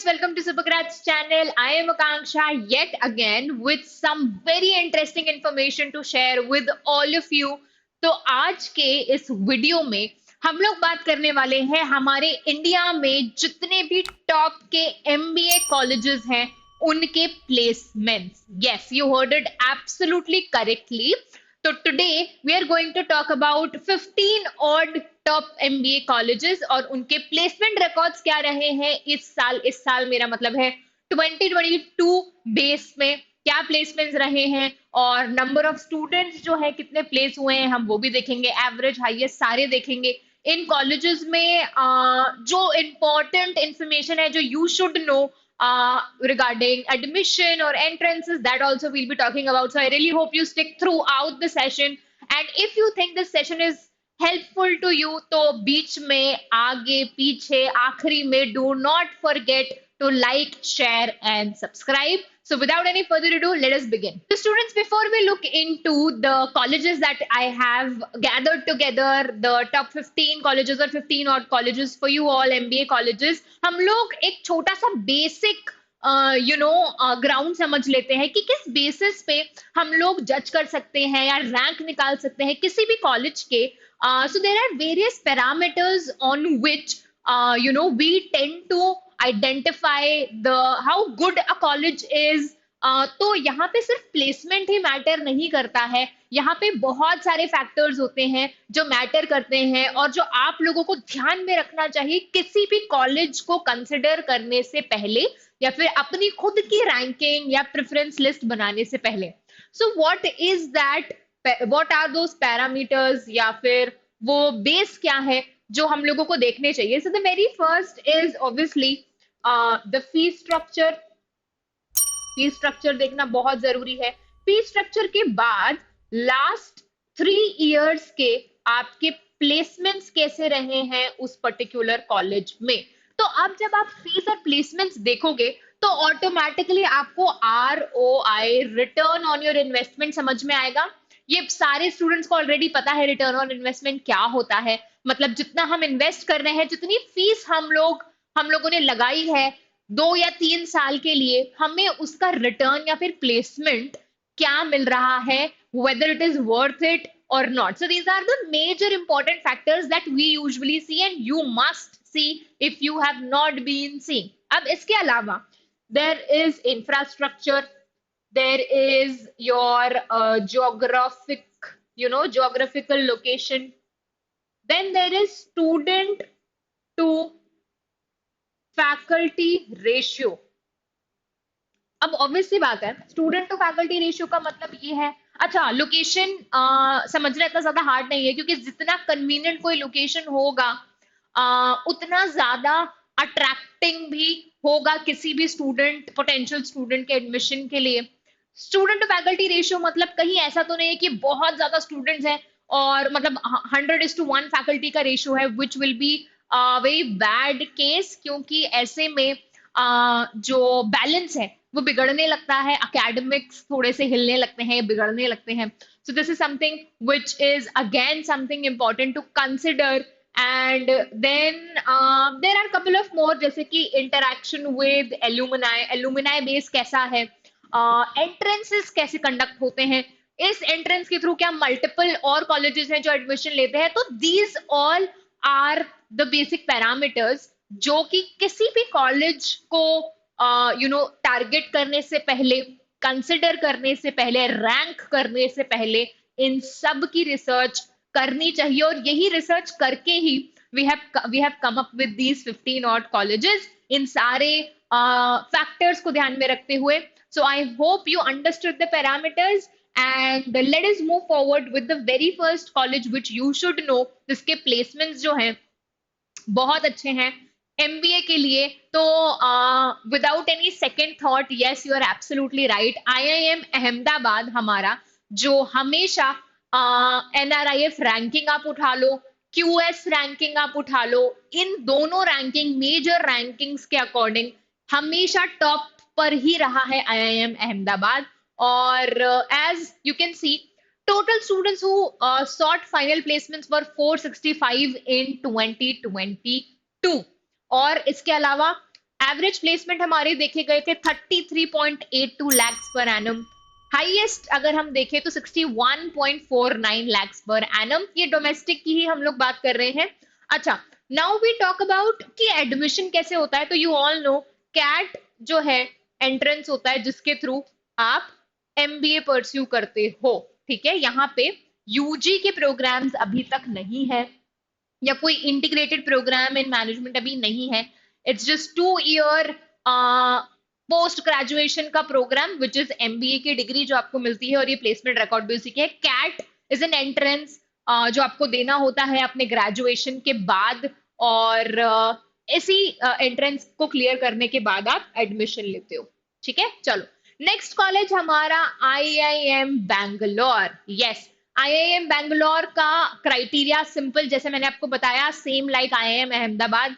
students, welcome to Supergrats channel. I am Akanksha yet again with some very interesting information to share with all of you. तो आज के इस video में हम लोग बात करने वाले हैं हमारे इंडिया में जितने भी टॉप के एमबीए कॉलेजेस हैं उनके placements. Yes, you heard it absolutely correctly. तो today we are going to talk about 15 odd top MBA colleges और उनके प्लेसमेंट रिकॉर्ड्स क्या रहे हैं इस साल मेरा मतलब है 2022 बेस में क्या प्लेसमेंट्स रहे हैं और नंबर ऑफ स्टूडेंट्स जो है कितने प्लेस हुए हैं हम वो भी देखेंगे. एवरेज हाईएस्ट सारे देखेंगे. इन कॉलेजेस में जो इम्पोर्टेंट इंफॉर्मेशन है जो you should know regarding admission or entrances, that also we'll be talking about. So I really hope you stick throughout the session, and if you think this session is helpful to you, तो बीच में आगे पीछे आखिरी में do not forget to like, share and subscribe. So without any further ado, let us begin. So students, before we look into the colleges that I have gathered together, the top 15 colleges or 15 odd colleges for you all MBA colleges, हम लोग एक छोटा सा basic ground समझ लेते हैं कि किस बेसिस पे हम लोग जज कर सकते हैं या रैंक निकाल सकते हैं किसी भी कॉलेज के. So there are various parameters on which we tend to identify the how good a college is. तो यहाँ पे सिर्फ प्लेसमेंट ही मैटर नहीं करता है, यहाँ पे बहुत सारे फैक्टर्स होते हैं जो मैटर करते हैं और जो आप लोगों को ध्यान में रखना चाहिए किसी भी कॉलेज को कंसिडर करने से पहले या फिर अपनी खुद की रैंकिंग या प्रेफरेंस लिस्ट बनाने से पहले. So what are those parameters या फिर वो बेस क्या है जो हम लोगों को देखने चाहिए. So the very first is obviously the fees structure. Fees structure देखना बहुत जरूरी है. फीस स्ट्रक्चर के बाद लास्ट 3 इयर्स के आपके प्लेसमेंट्स कैसे रहे हैं उस पर्टिकुलर कॉलेज में. तो अब जब आप फीस और प्लेसमेंट्स देखोगे तो ऑटोमेटिकली आपको ROI, return on your investment, समझ में आएगा. ये सारे स्टूडेंट्स को ऑलरेडी पता है रिटर्न ऑन इन्वेस्टमेंट क्या होता है. मतलब जितना हम इन्वेस्ट कर रहे हैं, जितनी फीस हम लोगों ने लगाई है 2 या 3 साल के लिए, हमें उसका रिटर्न या फिर प्लेसमेंट क्या मिल रहा है, whether it is worth it or not. So these are the major important factors that we usually see and you must see if you have not been seeing. अब इसके अलावा there is infrastructure, there is your geographical location, then there is student to faculty ratio. अब obviously बात है, student to faculty ratio का मतलब ये है, अच्छा लोकेशन समझना इतना ज्यादा हार्ड नहीं है क्योंकि जितना कन्वीनियंट कोई लोकेशन होगा उतना ज्यादा अट्रैक्टिंग भी होगा किसी भी पोटेंशियल स्टूडेंट के एडमिशन के लिए. स्टूडेंट टू फैकल्टी रेशियो मतलब कहीं ऐसा तो नहीं है कि बहुत ज्यादा स्टूडेंट्स हैं और मतलब 100:1 फैकल्टी का रेशियो है, which will be very bad case, क्योंकि ऐसे में जो बैलेंस है वो बिगड़ने लगता है, एकेडमिक्स थोड़े से हिलने लगते हैं, बिगड़ने लगते हैं. So this is something which is again something important to consider. And then there are couple of more, जैसे कि इंटरेक्शन विद एल्यूमिनाई बेस कैसा है, एंट्रेंसेस कैसे कंडक्ट होते हैं, इस एंट्रेंस के थ्रू क्या मल्टीपल और कॉलेजेस हैं जो एडमिशन लेते हैं. तो these all are the basic parameters जो कि किसी भी कॉलेज को टारगेट करने से पहले, कंसिडर करने से पहले, रैंक करने से पहले इन सब की रिसर्च करनी चाहिए. और यही रिसर्च करके ही we have come up with these 15 odd colleges, इन सारे फैक्टर्स को ध्यान में रखते हुए. So I hope you understood the parameters and let us move forward with the very first college which you should know, जिसके प्लेसमेंट्स जो हैं बहुत अच्छे हैं MBA के लिए. तो without any second thought, yes you are absolutely right, IIM Ahmedabad हमारा जो हमेशा NRIF रैंकिंग आप उठा लो, QS रैंकिंग आप उठा लो, इन दोनों रैंकिंग, मेजर रैंकिंग्स के अकॉर्डिंग हमेशा टॉप पर ही रहा है IIM अहमदाबाद. और as you can see, total students who sought final placements were 465 in 2022. और इसके अलावा एवरेज प्लेसमेंट हमारे देखे गए थे 33.82 लैक्स पर एनम। हाईएस्ट अगर हम देखें तो 61.49 लैक्स पर एनम। ये डोमेस्टिक की ही हम लोग बात कर रहे हैं। अच्छा, नाउ वी टॉक अबाउट कि एडमिशन कैसे होता है। तो यू ऑल नो कैट जो है एंट्रेंस होता है जिसके थ्रू आप एमबीए परस्यू करते हो। ठीक है, यहाँ पे यूजी के प्रोग्राम्स अभी तक नहीं है या कोई इंटीग्रेटेड प्रोग्राम इन मैनेजमेंट अभी नहीं है। It's just 2 year post graduation का प्रोग्राम विच इज एमबीए की डिग्री जो आपको मिलती है, और ये प्लेसमेंट रिकॉर्ड भी उसी के है। कैट इज एन एंट्रेंस जो आपको देना होता है अपने ग्रेजुएशन के बाद, और इसी एंट्रेंस को क्लियर करने के बाद आप एडमिशन लेते हो। ठीक है, चलो नेक्स्ट कॉलेज हमारा IIM Bangalore. Yes, IIM Bangalore का क्राइटेरिया सिंपल, जैसे मैंने आपको बताया, सेम लाइक आईआईएम अहमदाबाद।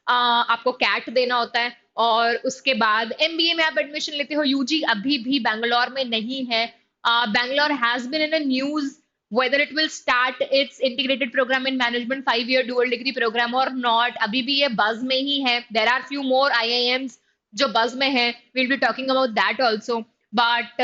आपको कैट देना होता है और उसके बाद एमबीए में आप एडमिशन लेते हो। यूजी अभी भी बैंगलोर में नहीं है। Bangalore has been in a news whether it will start its integrated program in management 5 year dual degree program or not। अभी भी ये बज में ही है। there are few more IIMs जो बज में है, we'll be talking about that also, but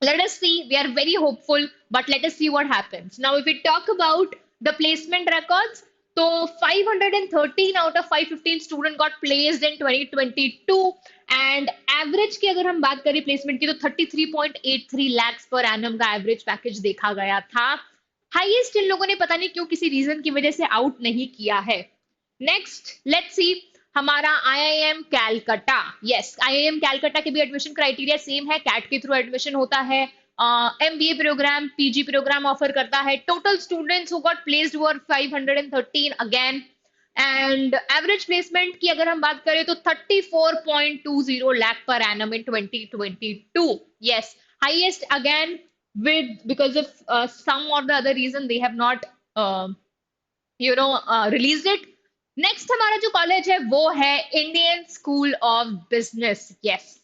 let us see, we are very hopeful, but let us see what happens. Now if we talk about the placement records, so 513 out of 515 student got placed in 2022 and average की अगर हम बात करें placement की तो 33.83 lakhs per annum का average package देखा गया था। हाईएस्ट इन लोगों ने पता नहीं क्यों किसी रीजन की वजह से आउट नहीं किया है। नेक्स्ट लेट्स सी हमारा IIM Calcutta. Yes, IIM Calcutta के भी एडमिशन क्राइटेरिया सेम है, कैट के थ्रू एडमिशन होता है। MBA program, PG program offer करता है। Total students who got placed were 513 again, and average placement की अगर हम बात करें तो 34.20 lakh per annum in 2022। Yes, highest again with because of some or the other reason they have not released it। Next हमारा जो कॉलेज है वो है Indian school of business. Yes,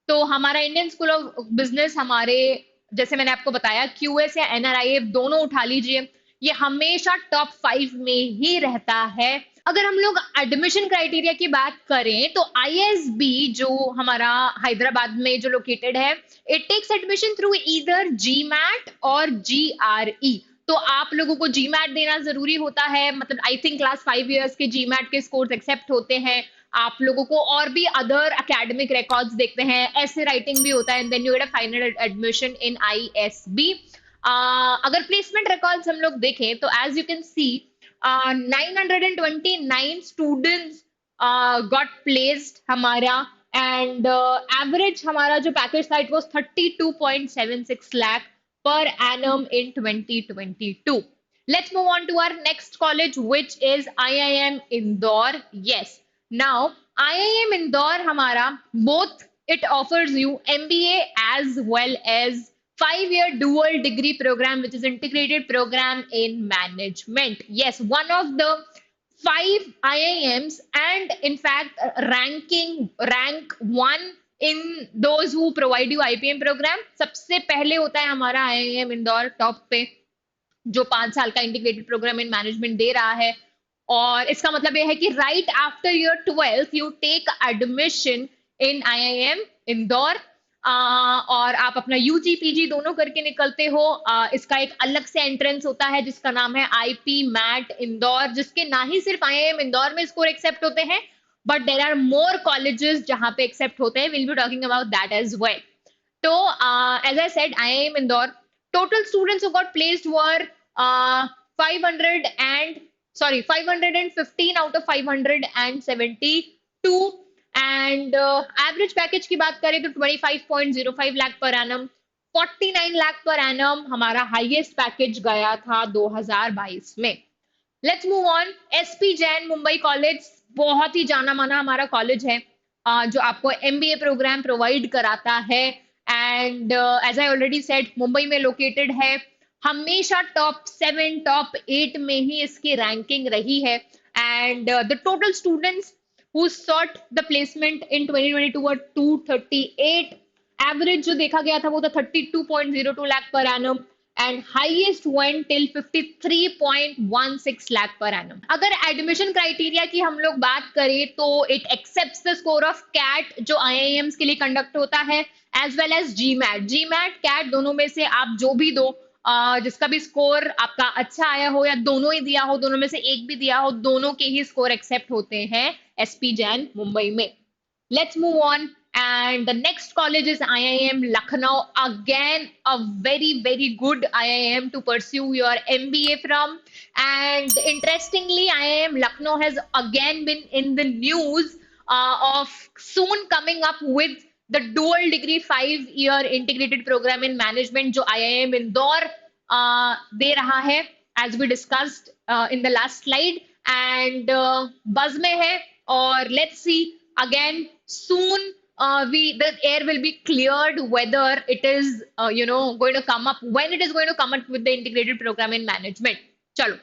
तो हमारा इंडियन स्कूल ऑफ बिजनेस हमारे, जैसे मैंने आपको बताया, क्यूएस या एनआरआईएफ दोनों उठा लीजिए, ये हमेशा टॉप 5 में ही रहता है। अगर हम लोग एडमिशन क्राइटेरिया की बात करें तो आईएसबी जो हमारा हैदराबाद में जो लोकेटेड है, it takes admission through either GMAT और जीआरई। तो आप लोगों को जीमैट देना जरूरी होता है, मतलब आई थिंक क्लास 5 इयर्स के जीमैट के स्कोर्स एक्सेप्ट होते हैं। आप लोगों को और भी अदर एकेडमिक रिकॉर्ड्स देखते हैं, ऐसे राइटिंग भी होता है, and then you get a final admission in ISB. अगर प्लेसमेंट रिकॉर्ड्स हम लोग देखें तो as you can see 929 students got placed हमारा, एंड एवरेज हमारा जो पैकेज था it was 32.76 lakh per annum in 2022। Let's move on to our next college, which is IIM Indore। Yes, now IIM Indore हमारा both it offers you MBA as well as 5 year dual degree program, which is integrated program in management। Yes, one of the 5 IIMs and in fact rank 1 in those who provide you IPM program. सबसे पहले होता है हमारा IIM Indore top पे, जो 5 साल का integrated program in management दे रहा है। और इसका मतलब यह है कि right after your 12th you take admission in IIM Indore, और आप अपना यूजी पीजी दोनों करके निकलते हो। इसका एक अलग से एंट्रेंस होता है जिसका नाम है आईपी मैट इंदौर, जिसके ना ही सिर्फ आईआईएम इंदौर में स्कोर एक्सेप्ट होते हैं, but there are more colleges जहां पे accept होते हैं। We'll be talking about that as well। तो as I said, IIM Indore total students who got placed were 515 out of 572, and average package की बात करें तो 25.05 lakh per annum, 49 lakh per annum हमारा हाईएस्ट पैकेज गया था 2022 में। Let's move on. SP Jain Mumbai college बहुत ही जाना माना हमारा कॉलेज है, जो आपको एमबीए प्रोग्राम प्रोवाइड कराता है, and as I already said Mumbai में लोकेटेड है। हमेशा टॉप 7 टॉप 8 में ही इसकी रैंकिंग रही है, and the total students who sought the placement in 2022 were 238। Average जो देखा गया था वो था 32.02 lakh per annum, and highest went till 53.16 lakh per annum. अगर एडमिशन क्राइटेरिया की हम लोग बात करें तो it accepts the score of CAT जो आईआईएम्स के लिए कंडक्ट होता है, as well as GMAT. GMAT CAT दोनों में से आप जो भी दो, जिसका भी स्कोर आपका अच्छा आया हो या दोनों ही दिया हो, दोनों में से एक भी दिया हो, दोनों के ही स्कोर एक्सेप्ट होते हैं एसपी जैन मुंबई में। Let's move on. And the next college is IIM Lucknow. Again, a very, very good IIM to pursue your MBA from. And interestingly, IIM Lucknow has again been in the news of soon coming up with the dual degree 5-year integrated program in management जो IIM Indore दे रहा है, as we discussed in the last slide. And buzz में है, और let's see again soon the air will be cleared whether it is going to come up, when it is going to come up with the integrated program in management. चलो,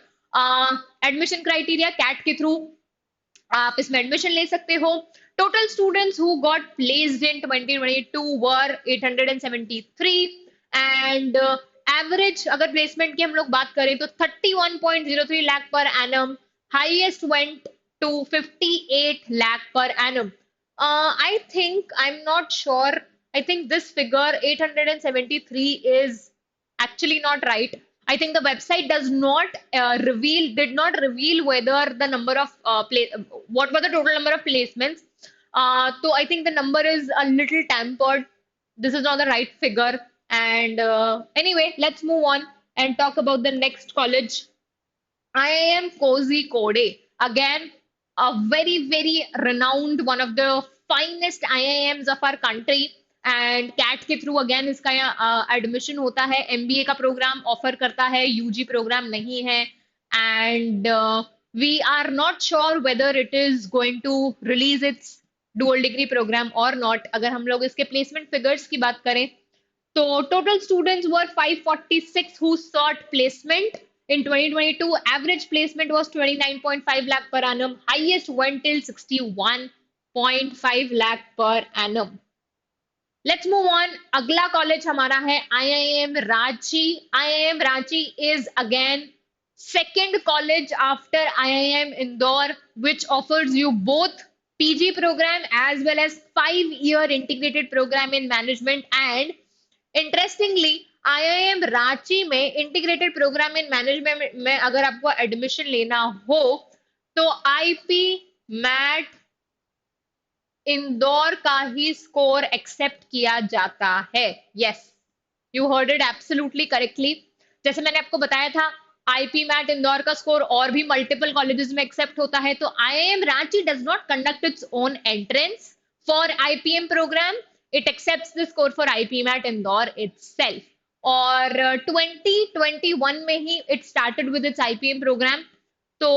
admission criteria cat के through आप इसमें admission ले सकते हो। Total students who got placed in 2022 were 873 and average अगर placement की हम लोग बात करें तो 31.03 lakh per annum, highest went to 58 lakh per annum. I think, I'm not sure, I think this figure 873 is actually not right. I think the website does not did not reveal whether the number of what were the total number of placements. So I think the number is a little tampered. This is not the right figure. And anyway, let's move on and talk about the next college. IIM Kozhikode. Again, a very, very renowned, one of the finest IIMs of our country. And CAT के through again इसका admission होता है, MBA का programme offer करता है, UG program नहीं है। And we are not sure whether it is going to release its dual degree program और नॉट। अगर हम लोग इसके प्लेसमेंट फिगर्स की बात करें तो total students were 546 who sought placement in 2022. Average placement was 29.5 lakh per annum. Highest went till 61.5 lakh per annum. Let's move on. अगला कॉलेज हमारा है IIM Ranchi. IIM Ranchi is again second college after IIM Indore, which offers you both PG program as well as 5-year integrated program in management. And interestingly, IIM Ranchi में integrated program in management में अगर आपको admission लेना हो तो IP MAT Indore का ही score accept किया जाता है। Yes, you heard it absolutely correctly. जैसे मैंने आपको बताया था, आईपी मैट इंदौर का स्कोर और भी मल्टीपल कॉलेजेस में एक्सेप्ट होता है। तो IIM Ranchi does not conduct its own entrance for IPM programme, it accepts the score for IP MAT Indore itself. और 2021 में ही it started with its IPM programme. तो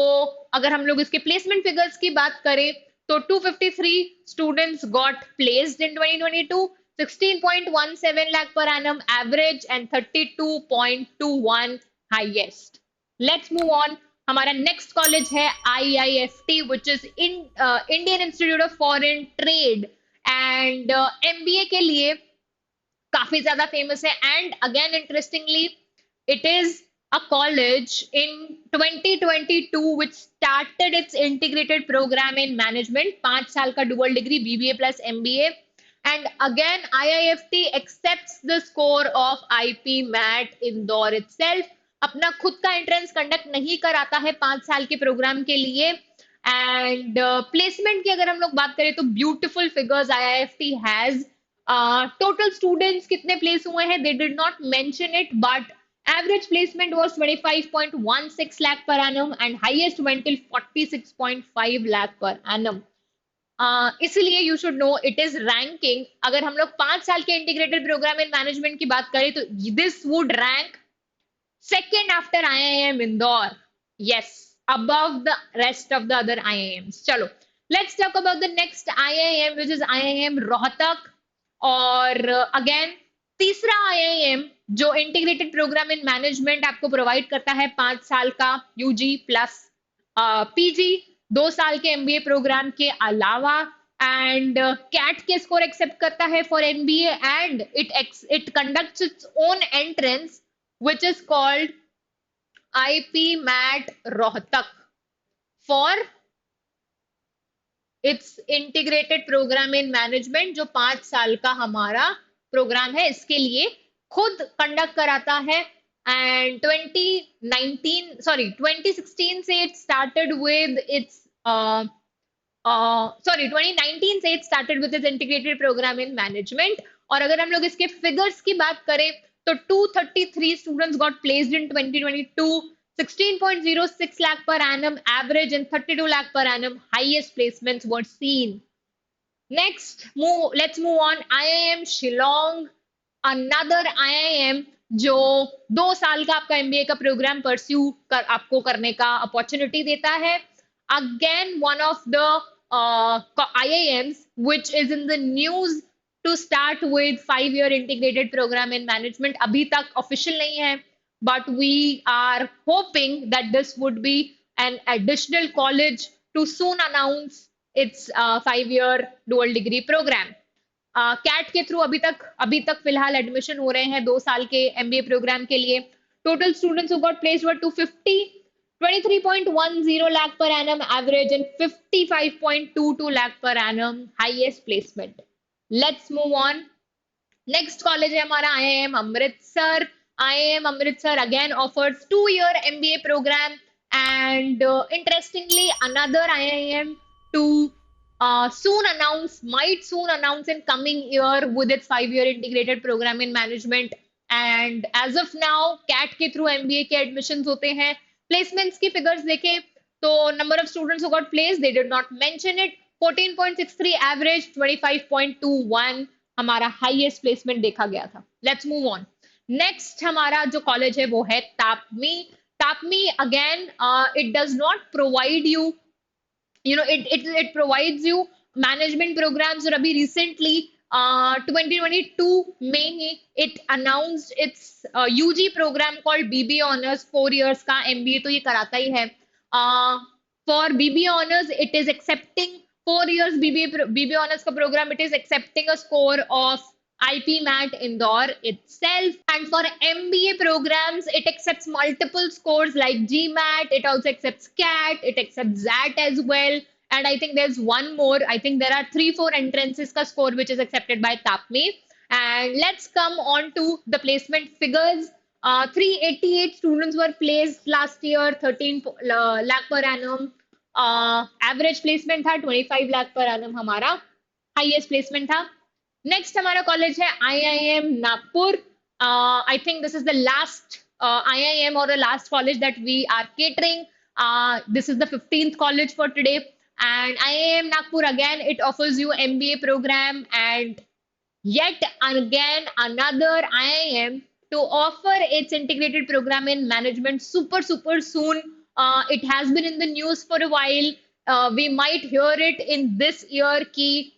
अगर हम लोग इसके प्लेसमेंट फिगर्स की बात करें तो 253 students got placed in 2022, 16.17 lakh per annum average and 32.21 highest. Let's move on. हमारा नेक्स्ट कॉलेज है IIFT which is Indian Institute of Foreign Trade and MBA के लिए काफी ज्यादा फेमस है। And again interestingly it is a college in 2022 which started its integrated program in management, 5 साल का dual degree BBA plus MBA. And again IIFT accepts the score of IP MAT Indore itself. अपना खुद का entrance conduct नहीं कराता है 5 साल के प्रोग्राम के लिए। एंड प्लेसमेंट की अगर हम लोग बात करें तो beautiful figures IIFT has. Total students कितने प्लेस हुए हैं they did not mention it, but average placement was 25.16 lakh per annum and highest went till 46.5 lakh per annum. इसलिए you should know it is ranking. अगर हम लोग 5 साल के integrated program in management की बात करें तो this would rank second after IIM Indore. Yes, above the rest of the other IIMs. चलो, let's talk about the next IIM which is IIM Rohtak. और अगेन तीसरा IIM जो integrated program in management आपको provide करता है 5 साल का UG plus PG, 2 साल के एमबीए प्रोग्राम के अलावा। एंड कैट के स्कोर एक्सेप्ट करता है for MBA and it conducts it's own entrance which is called IPMAT Rohtak for its integrated program in management, जो 5 साल का हमारा प्रोग्राम है, इसके लिए खुद कंडक्ट कराता है. एंड 2016 से it started with its 2019 से it started with its integrated program in management. और अगर हम लोग इसके फिगर्स की बात करें तो 233 students got placed in 2022, 16.06 lakh per annum average and 32 lakh per annum highest placements were seen. Let's move on. IIM Shillong, another IIM जो 2 साल का आपका MBA का प्रोग्राम परस्यू आपको करने का अपॉर्चुनिटी देता है. Again, one of the IIMs which is in the news to start with 5-year integrated program in management. अभी तक official नहीं है, but we are hoping that this would be an additional college to soon announce its 5-year dual degree program. CAT के through अभी तक फिलहाल admission हो रहे हैं 2 साल के MBA प्रोग्राम के लिए. Total students who got placed were 250, 23.10 lakh per annum average and 55.22 lakh per annum highest placement. Let's move on. Next college है हमारा IIM Amritsar. IIM Amritsar again offers 2-year MBA program, and interestingly another IIM to might soon announce in coming year with its 5-year integrated program in management. And as of now CAT के through MBA के admissions होते हैं. Placements की figures देखें तो number of students who got placed, they did not mention it. 14.63 average, 25.21 हमारा highest placement देखा गया था. Let's move on. Next हमारा जो college है वो है TAPMI. TAPMI again, it does not provide you, it provides you management programs. और अभी recently 2022 में ही it announced its UG program called BBA Honors 4 years का MBA तो ये कराता ही है. For BBA Honors it is accepting 4 years BBA Honors का program, it is accepting a score of IPMAT Indore itself. And for MBA programs, it accepts multiple scores like GMAT, it also accepts CAT, it accepts ZAT as well. And I think there's one more. I think there are 3-4 entrances ka score which is accepted by TAPMI. And let's come on to the placement figures. 388 students were placed last year, 13 lakh per annum. Average placement था 25 lakh per annum हमारा highest placement था. Next हमारा college है IIM Nagpur. I think this is the last IIM or the last college that we are catering. This is the 15th college for today. And IIM Nagpur, again, it offers you MBA program, and yet again another IIM to offer its integrated program in management super soon. It has been in the news for a while. We might hear it in this year कि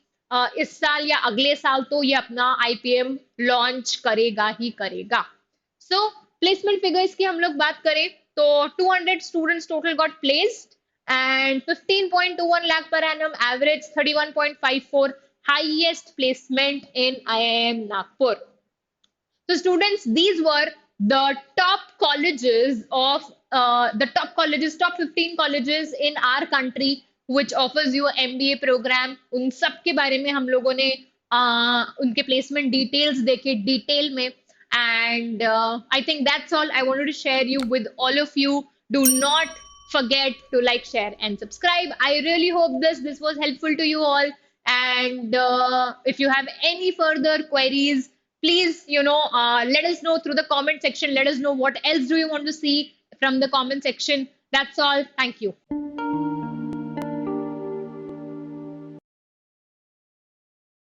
इस साल या अगले साल तो ये अपना IPM launch करेगा ही करेगा. So placement figures की हम लोग बात करें तो 200 students total got placed and 15.21 lakh per annum average, 31.54 highest placement in IIM Nagpur. So students, these were the top colleges of top 15 colleges in our country which offers you MBA program. उन सब के बारे में हम लोगों ने उनके placement details देखे detail में. And I think that's all I wanted to share you with all of you. Do not forget to like, share and subscribe. I really hope this was helpful to you all. And if you have any further queries, please, let us know through the comment section. Let us know what else do you want to see from the comment section. That's all. Thank you.